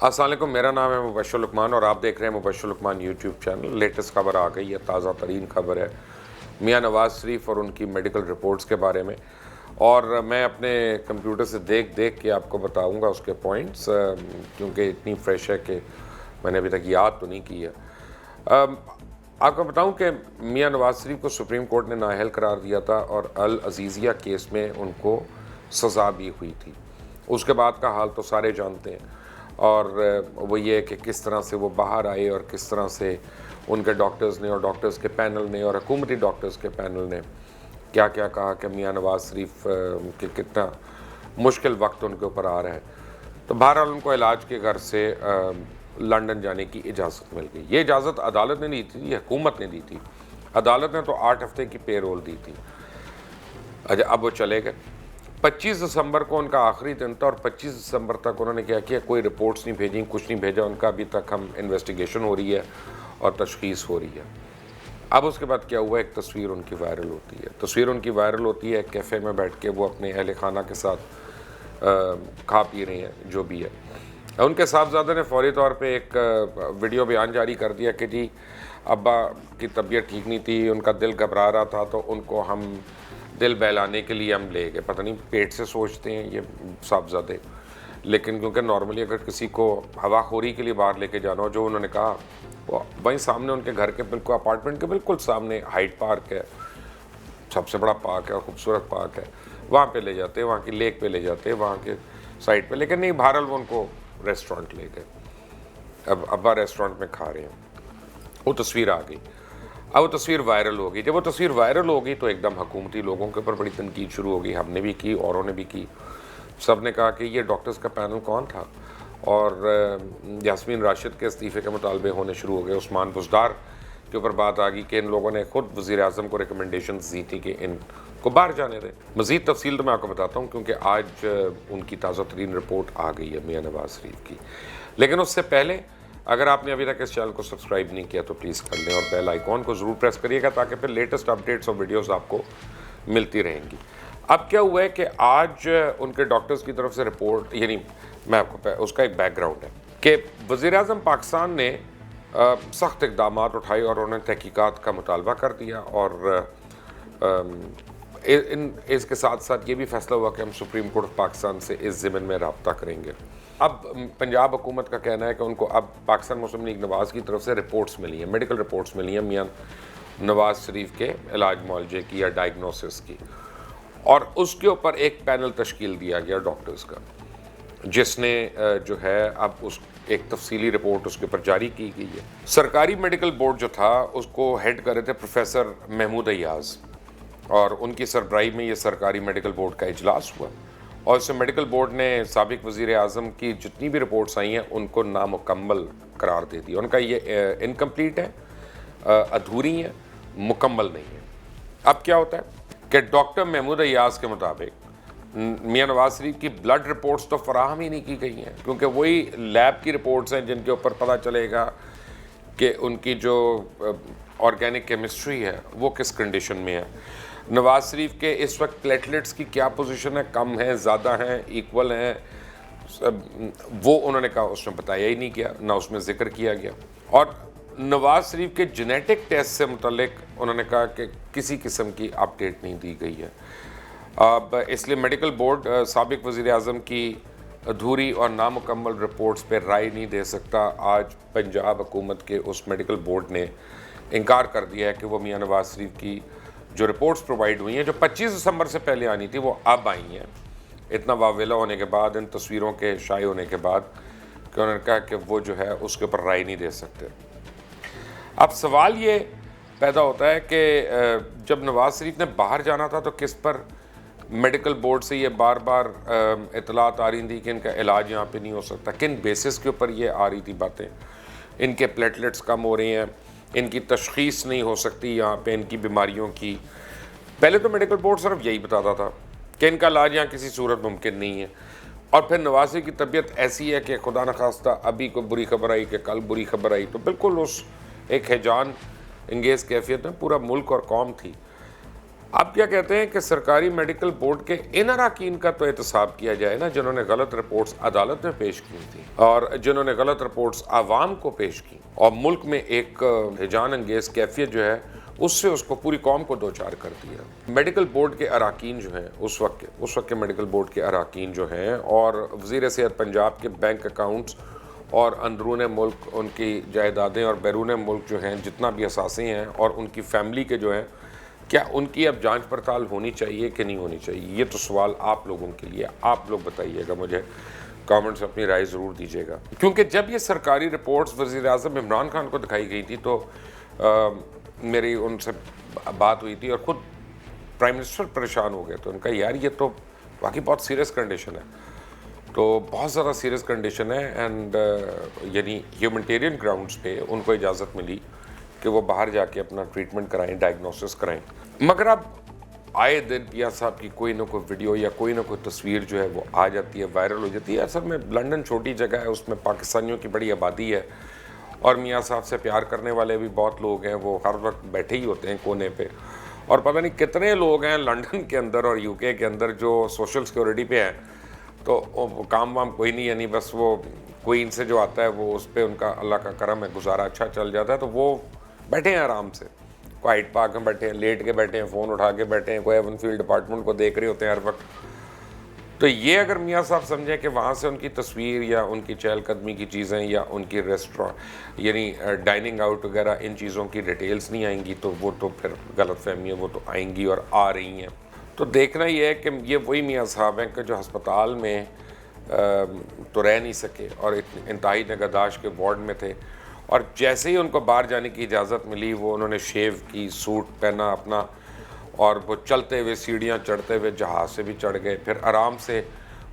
السلام علیکم، میرا نام ہے مبشر لقمان اور آپ دیکھ رہے ہیں مبشر لقمان یوٹیوب چینل۔ لیٹسٹ خبر آ گئی ہے، تازہ ترین خبر ہے میاں نواز شریف اور ان کی میڈیکل رپورٹس کے بارے میں، اور میں اپنے کمپیوٹر سے دیکھ کے آپ کو بتاؤں گا اس کے پوائنٹس، کیونکہ اتنی فریش ہے کہ میں نے ابھی تک یاد تو نہیں کی ہے۔ آپ کو بتاؤں کہ میاں نواز شریف کو سپریم کورٹ نے نااہل قرار دیا تھا اور العزیزیہ کیس میں ان کو سزا بھی ہوئی تھی۔ اس کے بعد کا حال تو سارے جانتے ہیں، اور وہ یہ ہے کہ کس طرح سے وہ باہر آئے اور کس طرح سے ان کے ڈاکٹرز نے اور ڈاکٹرز کے پینل نے اور حکومتی ڈاکٹرز کے پینل نے کیا کیا کہا کہ میاں نواز شریف کہ کتنا مشکل وقت ان کے اوپر آ رہا ہے۔ تو بہرحال ان کو علاج کے گھر سے لنڈن جانے کی اجازت مل گئی۔ یہ اجازت عدالت نے دی تھی، یہ حکومت نے دی تھی۔ عدالت نے تو 8 ہفتے کی پے رول دی تھی۔ اچھا، اب وہ چلے گئے۔ 25 دسمبر کو ان کا آخری دن تھا، اور 25 دسمبر تک انہوں نے کیا کیا، کوئی رپورٹس نہیں بھیجیں، کچھ نہیں بھیجا ان کا۔ ابھی تک ہم انویسٹیگیشن ہو رہی ہے اور تشخیص ہو رہی ہے۔ اب اس کے بعد کیا ہوا، ایک تصویر ان کی وائرل ہوتی ہے۔ تصویر ان کی وائرل ہوتی ہے کیفے میں بیٹھ کے، وہ اپنے اہل خانہ کے ساتھ کھا پی رہے ہیں جو بھی ہے۔ ان کے صاحبزادے نے فوری طور پہ ایک ویڈیو بیان جاری کر دیا کہ جی ابا کی طبیعت ٹھیک نہیں تھی، ان کا دل گھبرا رہا تھا، تو ان کو ہم دل بہلانے کے لیے ہم لے گئے۔ پتہ نہیں پیٹ سے سوچتے ہیں یہ صاحبزادے، لیکن کیونکہ نارملی اگر کسی کو ہوا خوری کے لیے باہر لے کے جانا ہو، جو انہوں نے کہا، وہ وہیں سامنے ان کے گھر کے بالکل اپارٹمنٹ کے بالکل سامنے ہائٹ پارک ہے، سب سے بڑا پارک ہے اور خوبصورت پارک ہے، وہاں پہ لے جاتے، وہاں کی لیک پہ لے جاتے، وہاں کے سائڈ پہ، لیکن نہیں، بہرحال وہ ان کو ریسٹورنٹ لے گئے۔ اب ابا ریسٹورنٹ میں کھا رہے ہیں، وہ تصویر آ گئی۔ اب وہ تصویر وائرل ہو گئی۔ جب وہ تصویر وائرل ہو گئی تو ایک دم حکومتی لوگوں کے اوپر بڑی تنقید شروع ہو گئی، ہم نے بھی کی، اوروں نے بھی کی۔ سب نے کہا کہ یہ ڈاکٹرز کا پینل کون تھا، اور یاسمین راشد کے استعفے کے مطالبے ہونے شروع ہو گئے۔ عثمان بزدار کے اوپر بات آ گئی کہ ان لوگوں نے خود وزیر اعظم کو ریکمنڈیشنز دی تھی کہ ان کو باہر جانے دیں۔ مزید تفصیل تو میں آپ کو بتاتا ہوں، کیونکہ آج ان کی تازہ ترین رپورٹ آ گئی ہے میاں نواز شریف کی۔ لیکن اس سے پہلے اگر آپ نے ابھی تک اس چینل کو سبسکرائب نہیں کیا تو پلیز کر لیں، اور بیل آئیکن کو ضرور پریس کریے گا تاکہ پھر لیٹسٹ اپڈیٹس اور ویڈیوز آپ کو ملتی رہیں گی۔ اب کیا ہوا ہے کہ آج ان کے ڈاکٹرز کی طرف سے رپورٹ، یعنی میں آپ کو اس کا ایک بیک گراؤنڈ ہے کہ وزیر اعظم پاکستان نے سخت اقدامات اٹھائے اور انہوں نے تحقیقات کا مطالبہ کر دیا، اور اس کے ساتھ ساتھ یہ بھی فیصلہ ہوا کہ ہم سپریم کورٹ آف پاکستان سے اس ضمن میں رابطہ کریں گے۔ اب پنجاب حکومت کا کہنا ہے کہ ان کو اب پاکستان مسلم لیگ نواز کی طرف سے رپورٹس ملی ہیں، میڈیکل رپورٹس ملی ہیں میاں نواز شریف کے علاج معالجے کی یا ڈائگنوسس کی، اور اس کے اوپر ایک پینل تشکیل دیا گیا ڈاکٹرز کا، جس نے جو ہے اب اس ایک تفصیلی رپورٹ اس کے اوپر جاری کی گئی ہے۔ سرکاری میڈیکل بورڈ جو تھا اس کو ہیڈ کر رہے تھے پروفیسر محمود ایاز، اور ان کی سربراہی میں یہ سرکاری میڈیکل بورڈ کا اجلاس ہوا، اور اس سے میڈیکل بورڈ نے سابق وزیر اعظم کی جتنی بھی رپورٹس آئی ہیں ان کو نامکمل قرار دے دیا۔ ان کا یہ انکمپلیٹ ہے، ادھوری ہیں، مکمل نہیں ہے۔ اب کیا ہوتا ہے کہ ڈاکٹر محمود ایاز کے مطابق میاں نواز شریف کی بلڈ رپورٹس تو فراہم ہی نہیں کی گئی ہیں، کیونکہ وہی لیب کی رپورٹس ہیں جن کے اوپر پتہ چلے گا کہ ان کی جو آرگینک کیمسٹری ہے وہ کس کنڈیشن میں ہے۔ نواز شریف کے اس وقت پلیٹلیٹس کی کیا پوزیشن ہے، کم ہیں، زیادہ ہیں، ایکول ہیں، وہ انہوں نے کہا اس میں بتایا ہی نہیں گیا، نہ اس میں ذکر کیا گیا۔ اور نواز شریف کے جینیٹک ٹیسٹ سے متعلق انہوں نے کہا کہ کسی قسم کی اپڈیٹ نہیں دی گئی ہے۔ اب اس لیے میڈیکل بورڈ سابق وزیر اعظم کی ادھوری اور نامکمل رپورٹس پہ رائے نہیں دے سکتا۔ آج پنجاب حکومت کے اس میڈیکل بورڈ نے انکار کر دیا ہے کہ وہ میاں نواز شریف کی جو رپورٹس پرووائڈ ہوئی ہیں، جو 25 دسمبر سے پہلے آنی تھی، وہ اب آئی ہیں، اتنا واویلا ہونے کے بعد، ان تصویروں کے شائع ہونے کے بعد، کہ انہوں نے کہا کہ وہ جو ہے اس کے اوپر رائے نہیں دے سکتے۔ اب سوال یہ پیدا ہوتا ہے کہ جب نواز شریف نے باہر جانا تھا تو کس پر میڈیکل بورڈ سے یہ بار بار اطلاعات آ رہی تھی کہ ان کا علاج یہاں پہ نہیں ہو سکتا، کن بیسس کے اوپر یہ آ رہی تھی باتیں؟ ان کے پلیٹلیٹس کم ہو رہی ہیں، ان کی تشخیص نہیں ہو سکتی یہاں پہ ان کی بیماریوں کی۔ پہلے تو میڈیکل بورڈ صرف یہی بتاتا تھا کہ ان کا علاج یہاں کسی صورت ممکن نہیں ہے، اور پھر نواز شریف کی طبیعت ایسی ہے کہ خدا نخواستہ ابھی کو بری خبر آئی کہ کل بری خبر آئی، تو بالکل اس ایک ہیجان انگیز کیفیت میں پورا ملک اور قوم تھی۔ آپ کیا کہتے ہیں کہ سرکاری میڈیکل بورڈ کے ان اراکین کا تو احتساب کیا جائے نا جنہوں نے غلط رپورٹس عدالت میں پیش کی تھی اور جنہوں نے غلط رپورٹس عوام کو پیش کی اور ملک میں ایک ہیجان انگیز کیفیت جو ہے اس سے اس کو پوری قوم کو دوچار کر دیا۔ میڈیکل بورڈ کے اراکین جو ہیں اس وقت کے میڈیکل بورڈ کے اراکین جو ہیں اور وزیر صحت پنجاب کے بینک اکاؤنٹس اور اندرون ملک ان کی جائیدادیں اور بیرون ملک جو ہیں جتنا بھی اثاثے ہیں اور ان کی فیملی کے جو ہیں کیا ان کی اب جانچ پڑتال ہونی چاہیے کہ نہیں ہونی چاہیے؟ یہ تو سوال آپ لوگوں کے لیے، آپ لوگ بتائیے گا، مجھے کامنٹس اپنی رائے ضرور دیجیے گا، کیونکہ جب یہ سرکاری رپورٹس وزیر اعظم عمران خان کو دکھائی گئی تھی تو میری ان سے بات ہوئی تھی اور خود پرائم منسٹر پریشان ہو گئے، تو ان کا یار یہ تو واقعی بہت سیریس کنڈیشن ہے، تو بہت زیادہ سیریس کنڈیشن ہے اینڈ یعنی ہیومنٹیرین گراؤنڈز پہ ان کو اجازت ملی کہ وہ باہر جا کے اپنا ٹریٹمنٹ کرائیں، ڈائگنوسس کرائیں، مگر اب آئے دن پیا صاحب کی کوئی نہ کوئی ویڈیو یا کوئی نہ کوئی تصویر جو ہے وہ آ جاتی ہے، وائرل ہو جاتی ہے۔ اصل میں لنڈن چھوٹی جگہ ہے، اس میں پاکستانیوں کی بڑی آبادی ہے اور میاں صاحب سے پیار کرنے والے بھی بہت لوگ ہیں، وہ ہر وقت بیٹھے ہی ہوتے ہیں کونے پہ، اور پتہ نہیں کتنے لوگ ہیں لنڈن کے اندر اور یو کے اندر جو سوشل سیکورٹی پہ ہیں، تو کام وام کوئی نہیں، یعنی بس وہ کوئین سے جو آتا ہے وہ اس پہ ان کا اللہ کا کرم ہے، گزارا اچھا چل جاتا ہے، تو وہ بیٹھے ہیں آرام سے، کوئی ہائٹ پارک میں بیٹھے ہیں، لیٹ کے بیٹھے ہیں، فون اٹھا کے بیٹھے ہیں، کوئی ایون فیلڈ ڈپارٹمنٹ کو دیکھ رہے ہوتے ہیں ہر وقت۔ تو یہ اگر میاں صاحب سمجھیں کہ وہاں سے ان کی تصویر یا ان کی چہل قدمی کی چیزیں یا ان کی ریسٹوران یعنی ڈائننگ آؤٹ وغیرہ ان چیزوں کی ڈیٹیلز نہیں آئیں گی تو وہ تو پھر غلط فہمی ہے، وہ تو آئیں گی اور آ رہی ہیں۔ تو دیکھنا یہ ہے کہ یہ وہی میاں صاحب ہیں کہ جو ہسپتال میں تو رہ نہیں سکے اور انتہائی نگہداشت کے وارڈ میں تھے، اور جیسے ہی ان کو باہر جانے کی اجازت ملی وہ انہوں نے شیو کی، سوٹ پہنا اپنا، اور وہ چلتے ہوئے سیڑھیاں چڑھتے ہوئے جہاز سے بھی چڑھ گئے، پھر آرام سے،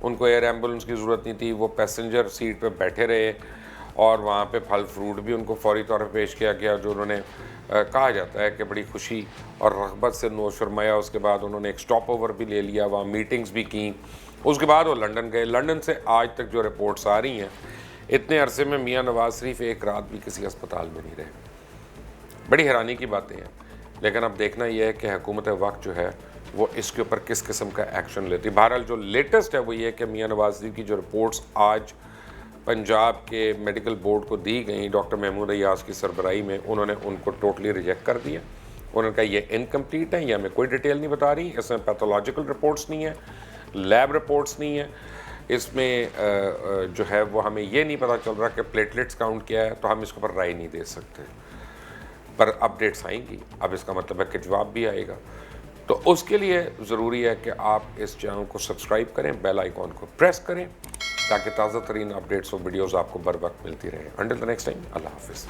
ان کو ایئر ایمبولنس کی ضرورت نہیں تھی، وہ پیسنجر سیٹ پہ بیٹھے رہے اور وہاں پہ پھل فروٹ بھی ان کو فوری طور پہ پیش کیا گیا، جو انہوں نے کہا جاتا ہے کہ بڑی خوشی اور رغبت سے نوش فرمایا۔ اس کے بعد انہوں نے ایک سٹاپ اوور بھی لے لیا، وہاں میٹنگز بھی کیں، اس کے بعد وہ لنڈن گئے۔ لنڈن سے آج تک جو رپورٹس آ رہی ہیں، اتنے عرصے میں میاں نواز شریف ایک رات بھی کسی ہسپتال میں نہیں رہے۔ بڑی حیرانی کی باتیں ہیں، لیکن اب دیکھنا یہ ہے کہ حکومت وقت جو ہے وہ اس کے اوپر کس قسم کا ایکشن لیتی ہے۔ بہرحال جو لیٹسٹ ہے وہ یہ ہے کہ میاں نواز شریف کی جو رپورٹس آج پنجاب کے میڈیکل بورڈ کو دی گئیں ڈاکٹر محمود ایاز کی سربراہی میں، انہوں نے ان کو ٹوٹلی ریجیکٹ کر دیا۔ انہوں نے کہا یہ انکمپلیٹ ہے، یہ ہمیں کوئی ڈیٹیل نہیں بتا رہی، اس میں پیتھولوجیکل رپورٹس نہیں ہیں، لیب رپورٹس نہیں ہیں، اس میں جو ہے وہ ہمیں یہ نہیں پتہ چل رہا کہ پلیٹلیٹس کاؤنٹ کیا ہے، تو ہم اس کے اوپر رائے نہیں دے سکتے۔ پر اپڈیٹس آئیں گی، اب اس کا مطلب ہے کہ جواب بھی آئے گا، تو اس کے لیے ضروری ہے کہ آپ اس چینل کو سبسکرائب کریں، بیل آئیکن کو پریس کریں تاکہ تازہ ترین اپڈیٹس اور ویڈیوز آپ کو بر وقت ملتی رہیں۔ انٹل دی نیکسٹ ٹائم، اللہ حافظ۔